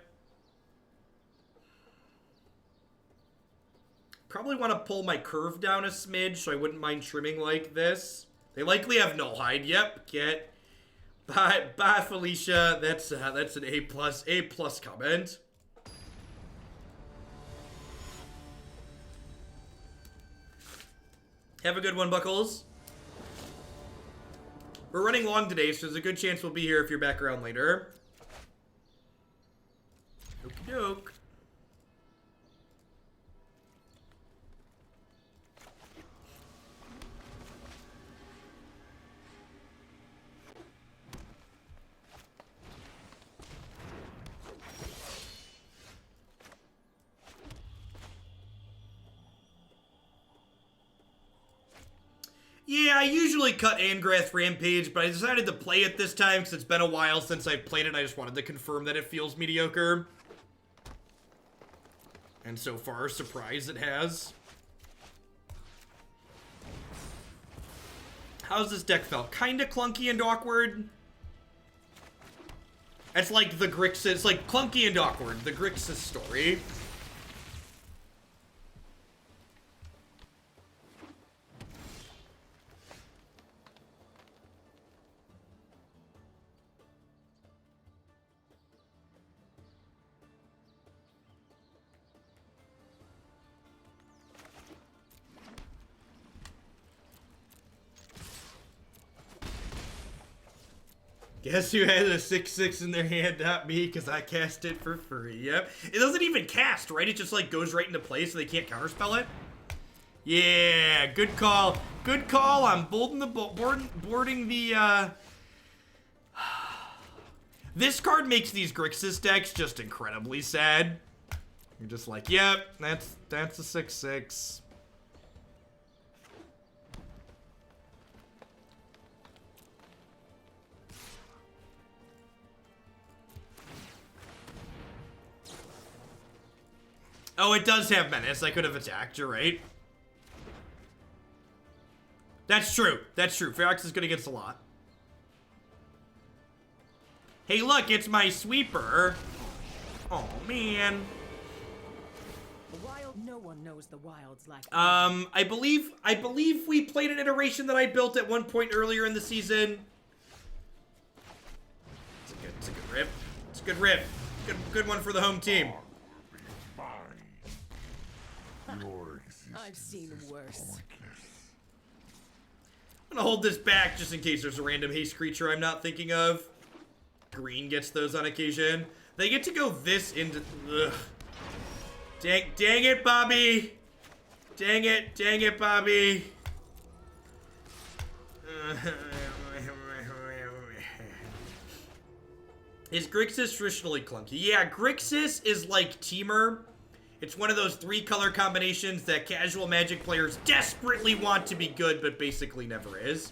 Probably want to pull my curve down a smidge, so I wouldn't mind trimming like this. They likely have Nullhide. Yep, get... Bye, Felicia. That's an A+ comment. Have a good one, Buckles. We're running long today, so there's a good chance we'll be here if you're back around later. Okie doke. Yeah, I usually cut Angrath Rampage, but I decided to play it this time because it's been a while since I played it and I just wanted to confirm that it feels mediocre. And so far, surprised it has. How's this deck felt? Kinda clunky and awkward. It's like the Grixis, it's like clunky and awkward, the Grixis story. Guess who has a 6/6 in their hand? Not me, because I cast it for free. Yep. It doesn't even cast, right? It just, like, goes right into place so they can't counterspell it. Yeah, good call. Good call on boarding the, This card makes these Grixis decks just incredibly sad. You're just like, yep, that's a 6/6. Oh, it does have Menace. I could have attacked, you're right. That's true. That's true. Ferox is good against a lot. Hey, look, it's my sweeper. Oh, man. The wild, no one knows the wilds like I believe we played an iteration that I built at one point earlier in the season. It's a good rip. It's a good rip. Good one for the home team. I've seen worse. I'm gonna hold this back just in case there's a random haste creature I'm not thinking of. Green gets those on occasion. They get to go this into... Ugh. Dang it, Bobby. Dang it, Bobby. Is Grixis traditionally clunky? Yeah, Grixis is like Teamer. It's one of those 3-color combinations that casual Magic players desperately want to be good, but basically never is.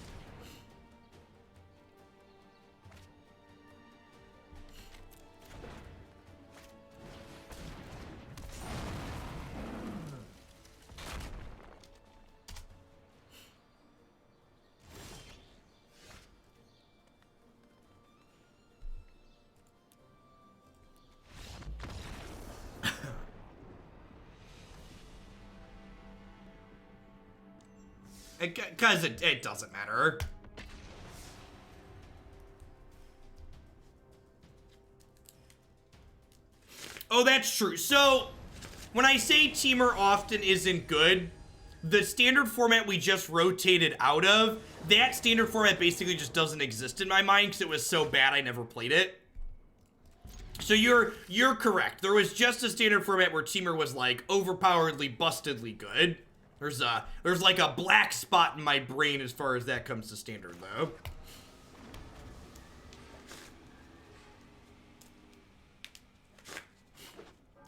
Because it doesn't matter. Oh, that's true. So, when I say Teamer often isn't good, the standard format we just rotated out of, that standard format basically just doesn't exist in my mind because it was so bad I never played it. So you're correct. There was just a standard format where Teamer was like overpoweredly, bustedly good. There's like a black spot in my brain as far as that comes to standard though.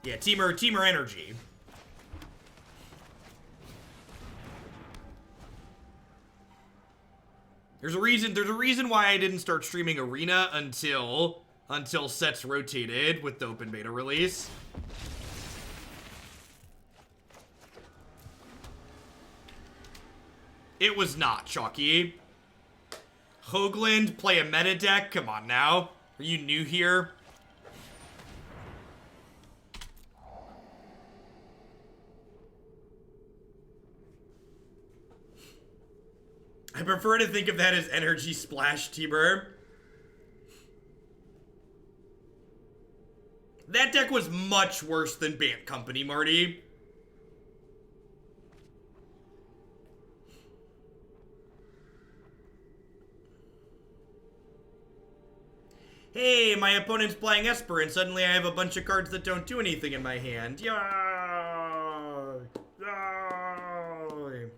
Yeah, Teamer energy. There's a reason why I didn't start streaming Arena until sets rotated with the open beta release. It was not, Chalky. Hoagland, play a meta deck? Come on now. Are you new here? I prefer to think of that as energy splash, T-Burr. That deck was much worse than Bant Company, Marty. Hey, my opponent's playing Esper, and suddenly I have a bunch of cards that don't do anything in my hand. Yay! Yay!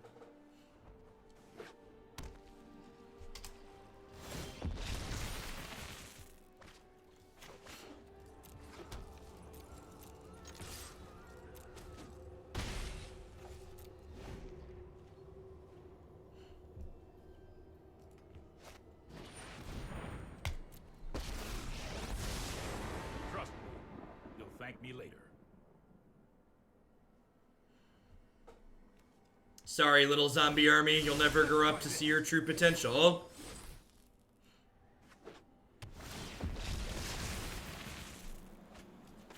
Me later. Sorry, little zombie army. You'll never grow up to see your true potential.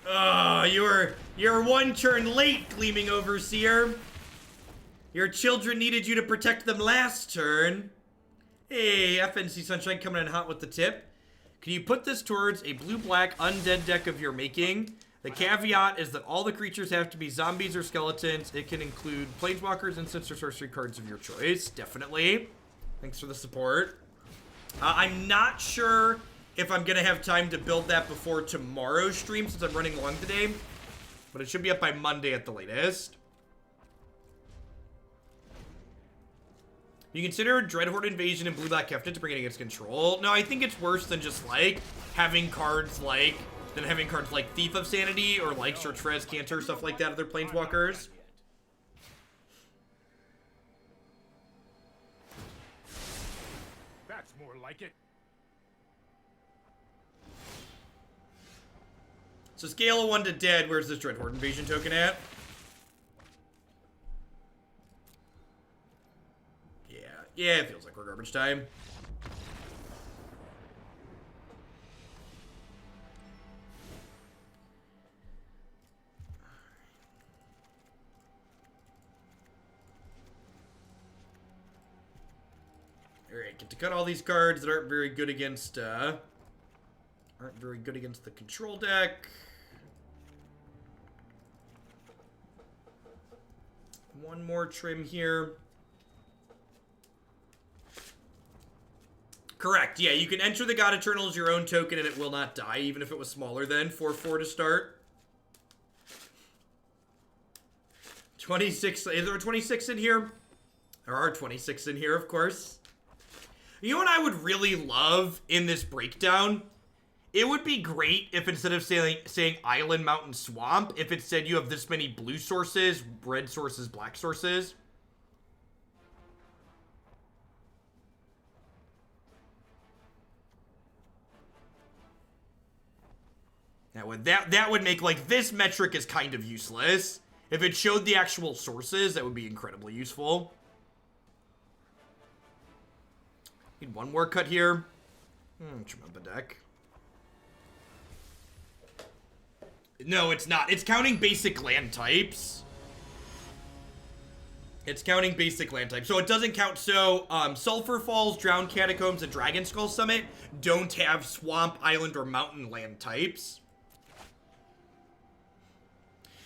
Oh, you're one turn late, Gleaming Overseer. Your children needed you to protect them last turn. Hey, FNC Sunshine coming in hot with the tip. Can you put this towards a blue-black undead deck of your making? The caveat is that all the creatures have to be zombies or skeletons. It can include planeswalkers, instants, or sorcery cards of your choice. Definitely. Thanks for the support. I'm not sure if I'm going to have time to build that before tomorrow's stream since I'm running long today. But it should be up by Monday at the latest. You consider Dreadhorde Invasion and blue-black Kefnet to bring it against control? No, I think it's worse than just, like, having cards like Thief of Sanity or like Search for Cantor, stuff like that, other planeswalkers. That's more like it. So scale of 1 to dead, where's this Dreadhorde Invasion token at? Yeah, it feels like we're garbage time. Alright, get to cut all these cards that aren't very good against the control deck. One more trim here. Correct, yeah, you can enter the God-Eternal as your own token and it will not die, even if it was smaller than 4/4 to start. 26, is there a 26 in here? There are 26 in here, of course. You know what I would really love in this breakdown? It would be great if instead of saying Island, Mountain, Swamp, if it said you have this many blue sources, red sources, black sources. That would make, like, this metric is kind of useless. If it showed the actual sources, that would be incredibly useful. Need one more cut here. Trim up a deck. No, it's not. It's counting basic land types. It's counting basic land type. So it doesn't count. So Sulfur Falls, Drowned Catacombs, and Dragonskull Summit don't have swamp, island, or mountain land types.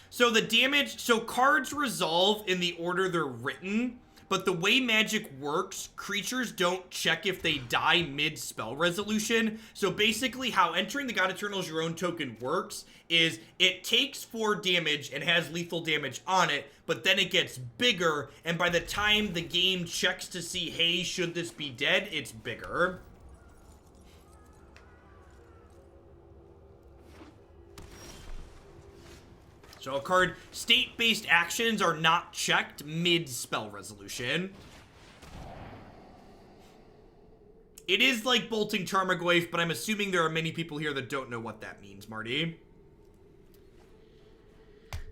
So the damage, so cards resolve in the order they're written, but the way Magic works, creatures don't check if they die mid-spell resolution. So basically how entering the God-Eternal as your own token works is it takes 4 damage and has lethal damage on it, but then it gets bigger, and by the time the game checks to see, hey, should this be dead, it's bigger. So a card, state-based actions are not checked mid-spell resolution. It is like bolting Tarmogoyf, but I'm assuming there are many people here that don't know what that means, Marty.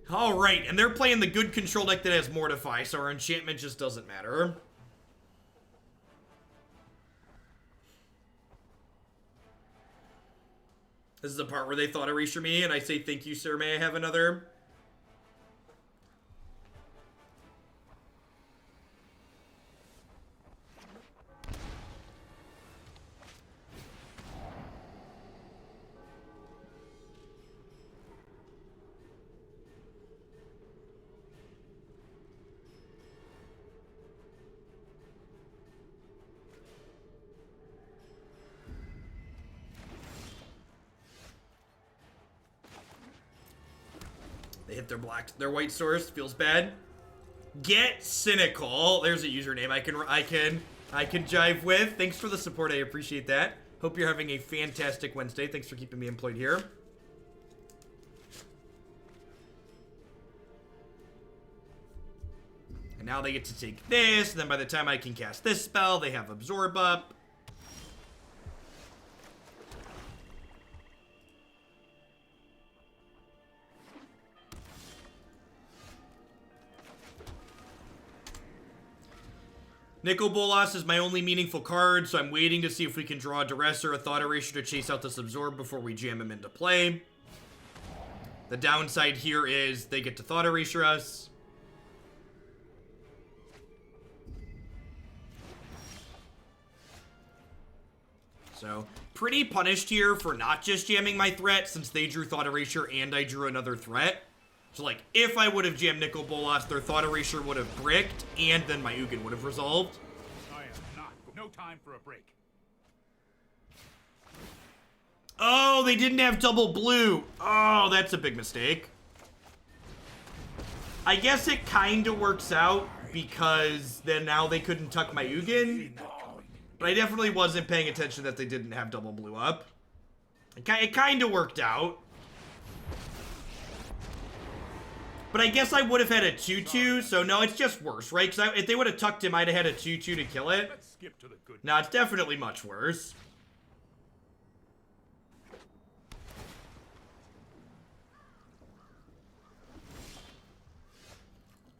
Alright, and they're playing the good control deck that has Mortify, so our enchantment just doesn't matter. This is the part where they Thought Erasure me, and I say, thank you, sir, may I have another? They hit their white source. Feels bad. Get cynical. There's a username I can jive with. Thanks for the support. I appreciate that. Hope you're having a fantastic Wednesday. Thanks for keeping me employed here. And now they get to take this. And then by the time I can cast this spell, they have Absorb up. Nicol Bolas is my only meaningful card, so I'm waiting to see if we can draw a Duress or a Thought Erasure to chase out this Absorb before we jam him into play. The downside here is they get to Thought Erasure us. So, pretty punished here for not just jamming my threat, since they drew Thought Erasure and I drew another threat. So, like, if I would have jammed Nicol Bolas, their Thought Erasure would have bricked, and then my Ugin would have resolved. I am not. No time for a break. Oh, they didn't have double blue. Oh, that's a big mistake. I guess it kind of works out, because then now they couldn't tuck my Ugin. But I definitely wasn't paying attention that they didn't have double blue up. It kind of worked out. But I guess I would have had a 2-2, so no, it's just worse, right? Because if they would have tucked him, I'd have had a 2-2 to kill it. Let's skip to the good. No, it's definitely much worse.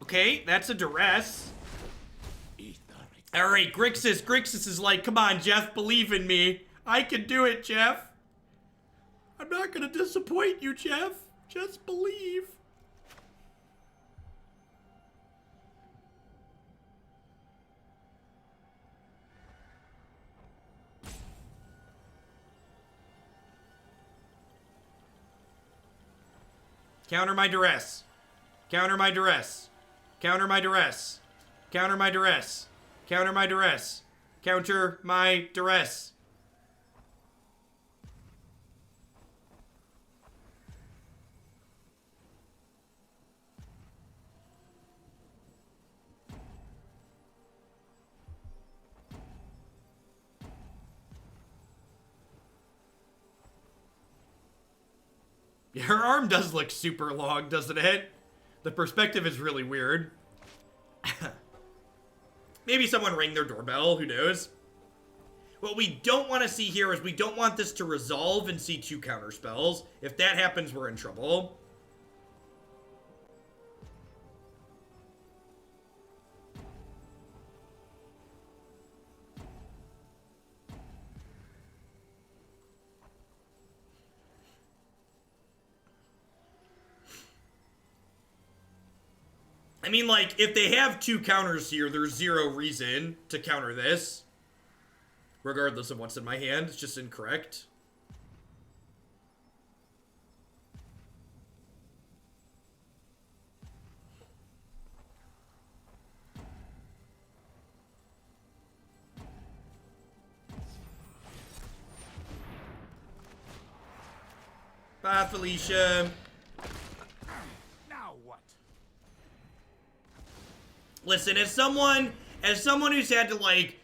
Okay, that's a Duress. Alright, Grixis. Grixis is like, come on, Jeff, believe in me. I can do it, Jeff. I'm not gonna disappoint you, Jeff. Just believe. Counter my Duress. Counter my Duress. Counter my Duress. Counter my Duress. Counter my Duress. Counter my Duress. Yeah, her arm does look super long, doesn't it? The perspective is really weird. Maybe someone rang their doorbell, who knows? What we don't want to see here is we don't want this to resolve and see 2 counter spells. If that happens, we're in trouble. I mean, like, if they have 2 counters here, there's 0 reason to counter this. Regardless of what's in my hand, it's just incorrect. Bye, Felicia. Now what? Listen, as someone who's had to, like,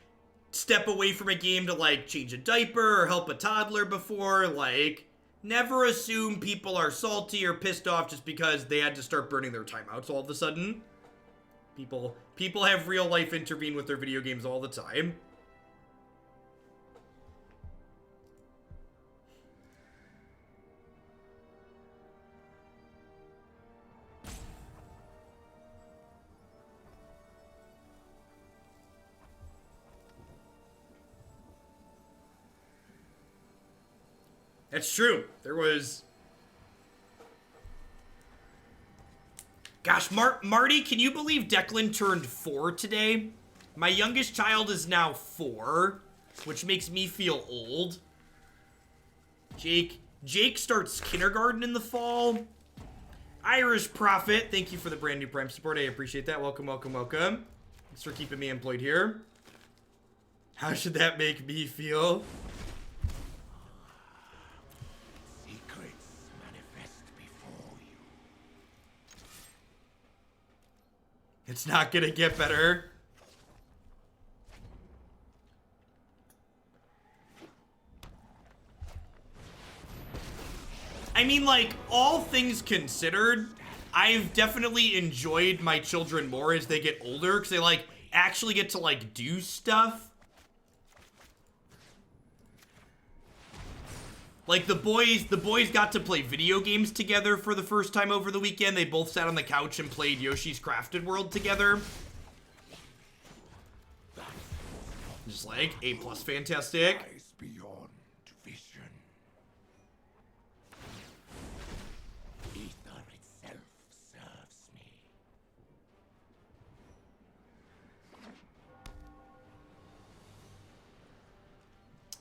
step away from a game to, like, change a diaper or help a toddler before, like, never assume people are salty or pissed off just because they had to start burning their timeouts all of a sudden. People have real life intervene with their video games all the time. That's true. There was... Gosh, Marty, can you believe Declan turned 4 today? My youngest child is now 4, which makes me feel old. Jake starts kindergarten in the fall. Irish Prophet, thank you for the brand new Prime support. I appreciate that. Welcome, welcome, welcome. Thanks for keeping me employed here. How should that make me feel? It's not gonna get better. I mean, like, all things considered, I've definitely enjoyed my children more as they get older, because they, like, actually get to, like, do stuff. Like, the boys got to play video games together for the first time over the weekend. They both sat on the couch and played Yoshi's Crafted World together. Just like, A+, fantastic. Eyes beyond vision. Ether itself serves me.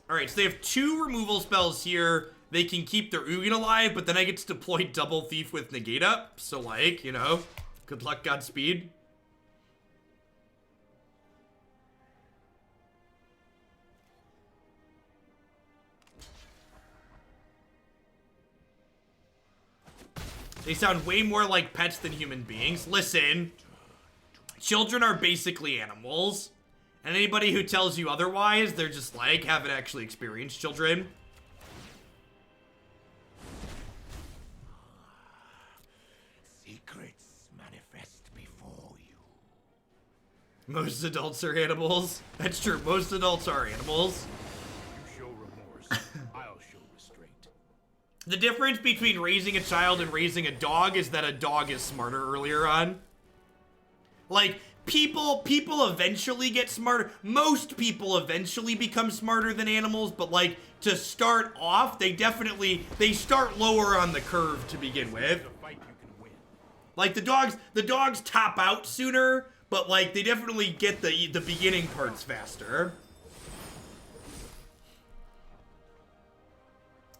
Alright, so they have 2 removal spells here. They can keep their Ugin alive, but then I get to deploy double Thief with Negate up. So, like, you know, good luck, Godspeed. They sound way more like pets than human beings. Listen, children are basically animals. And anybody who tells you otherwise, they're just like, haven't actually experienced children. Secrets manifest before you. Most adults are animals. That's true, most adults are animals. You show remorse, I'll show restraint. The difference between raising a child and raising a dog is that a dog is smarter earlier on. Like, people eventually get smarter. Most people eventually become smarter than animals, but like, to start off, they start lower on the curve to begin with. A fight you can win. Like, the dogs top out sooner, but like, they definitely get the beginning parts faster.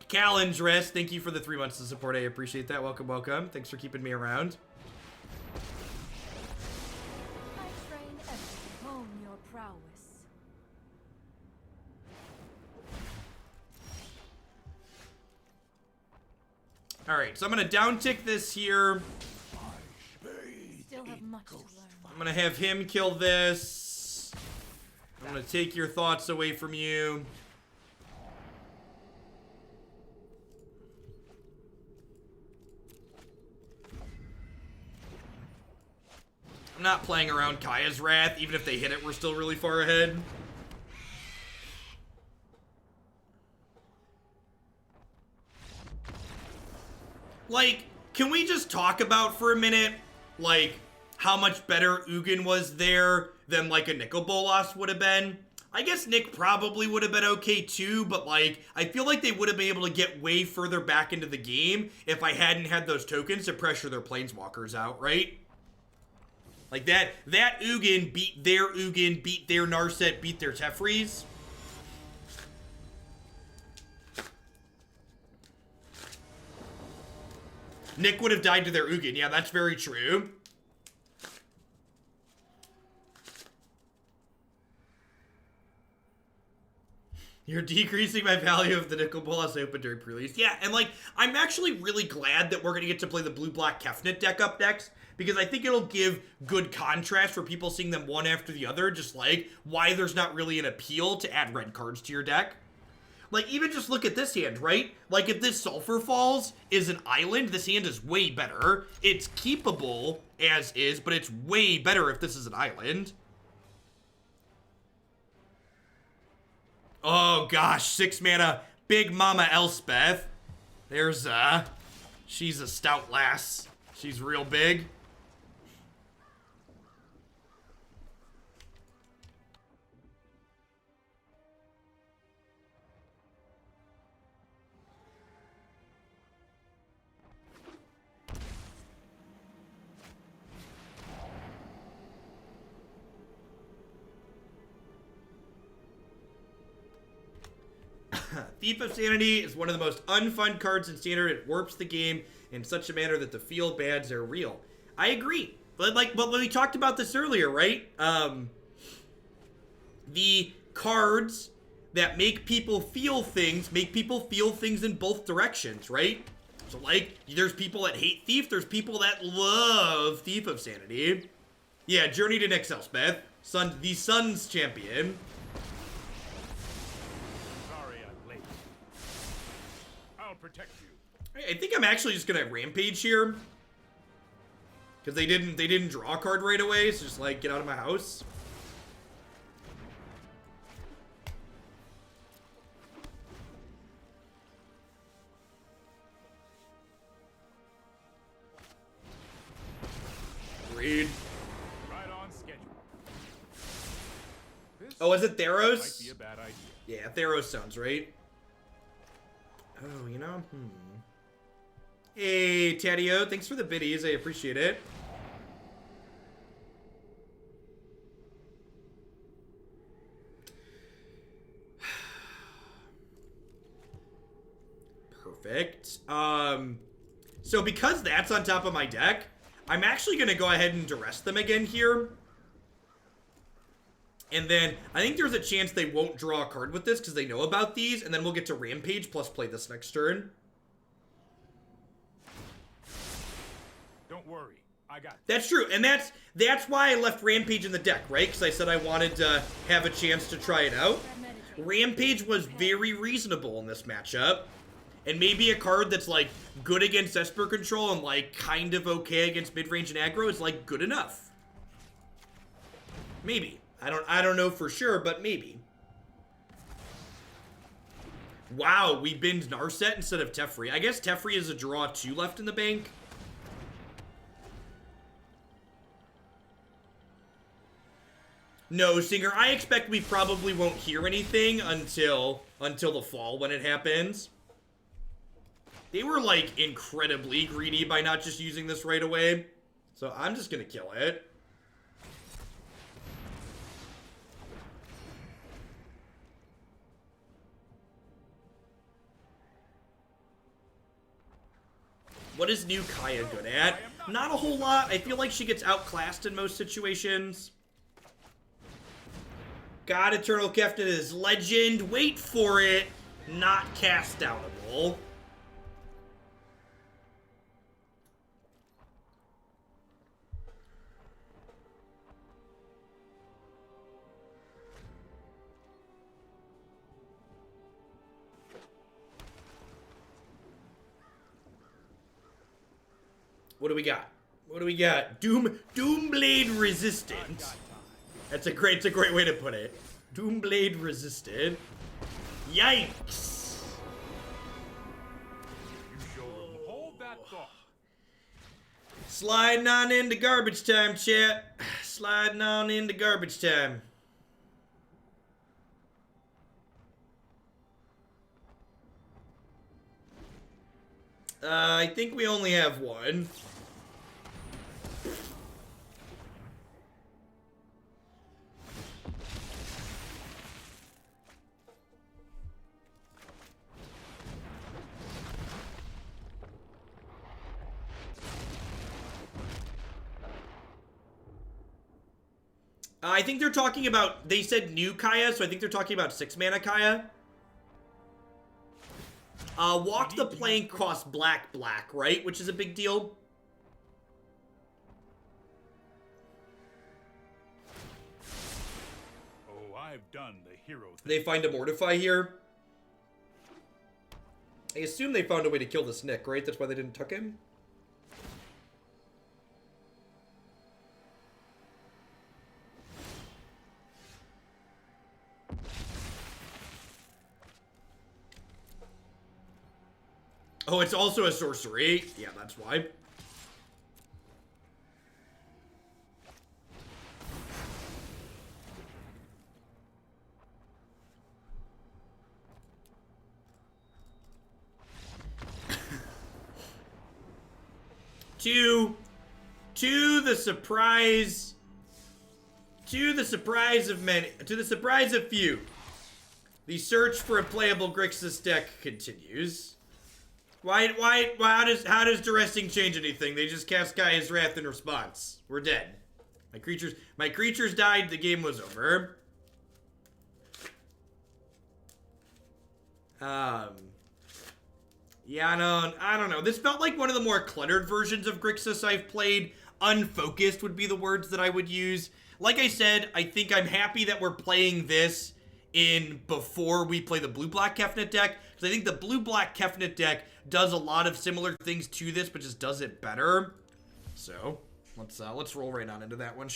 Calendress, thank you for the 3 months of support. I appreciate that. Welcome, welcome. Thanks for keeping me around. Alright, so I'm going to downtick this here. Still have much to learn. I'm going to have him kill this. I'm going to take your thoughts away from you. I'm not playing around Kaya's Wrath. Even if they hit it, we're still really far ahead. Like, can we just talk about for a minute, like, how much better Ugin was there than, like, a Nicol Bolas would have been? I guess Nick probably would have been okay too, but, like, I feel like they would have been able to get way further back into the game if I hadn't had those tokens to pressure their planeswalkers out, right? Like that Ugin beat their Ugin, beat their Narset, beat their Tefreeze. Nick would have died to their Ugin. Yeah, that's very true. You're decreasing my value of the Nicol Bolas open during pre-release. Yeah, and like, I'm actually really glad that we're going to get to play the blue-black Kefnet deck up next, because I think it'll give good contrast for people seeing them one after the other, just like why there's not really an appeal to add red cards to your deck. Like, even just look at this hand, right? Like, if this Sulfur Falls is an island, this hand is way better. It's keepable as is, but it's way better if this is an island. Oh gosh, 6 mana, Big Mama Elspeth. There's she's a stout lass. She's real big. Thief of Sanity is one of the most unfun cards in Standard. It warps the game in such a manner that the feel-bads are real. I agree. But we talked about this earlier, right? The cards that make people feel things in both directions, right? So, like, there's people that hate Thief, there's people that love Thief of Sanity. Yeah, Journey to Next Elspeth. The Sun's champion. Protect you. I think I'm actually just gonna Rampage here, because they didn't draw a card right away, so just like get out of my house. Read. Right on schedule. Oh, is it Theros? Might be a bad idea. Yeah, Theros sounds right. Oh, you know, Hey, Taddeo, thanks for the biddies. I appreciate it. Perfect. So because that's on top of my deck, I'm actually going to go ahead and Duress them again here. And then, I think there's a chance they won't draw a card with this because they know about these, and then we'll get to Rampage plus play this next turn. Don't worry, I got it. That's true, and that's why I left Rampage in the deck, right? Because I said I wanted to have a chance to try it out. Rampage was very reasonable in this matchup. And maybe a card that's, like, good against Esper control and, like, kind of okay against mid-range and aggro is, like, good enough. Maybe. I don't know for sure, but maybe. Wow, we binned Narset instead of Teferi. I guess Teferi is a draw 2 left in the bank. No, Singer, I expect we probably won't hear anything until the fall when it happens. They were, like, incredibly greedy by not just using this right away. So I'm just gonna kill it. What is new Kaya good at? Not a whole lot. I feel like she gets outclassed in most situations. God-Eternal Kefnet is legend. Wait for it. Not cast downable. What do we got? What do we got? Doomblade resistant. That's a great way to put it. Doomblade resisted. Yikes. You show them. Hold that thought. Sliding on into garbage time, chat. Sliding on into garbage time. I think we only have one. I think they're talking about, they said new Kaya, so I think they're talking about 6-mana Kaya. Walk the Plank costs black, right? Which is a big deal. Oh, I've done the hero thing. They find a Mortify here. I assume they found a way to kill this Nick, right? That's why they didn't tuck him. Oh, it's also a sorcery. Yeah, that's why. To the surprise of many, to the surprise of few, the search for a playable Grixis deck continues. How does Duressing change anything? They just cast Gaea's Wrath in response. We're dead. My creatures died, the game was over. Yeah, I don't know. This felt like one of the more cluttered versions of Grixis I've played. Unfocused would be the words that I would use. Like I said, I think I'm happy that we're playing this in before we play the blue-black Kefnet deck, because I think the blue-black Kefnet deck does a lot of similar things to this, but just does it better. So let's roll right on into that one.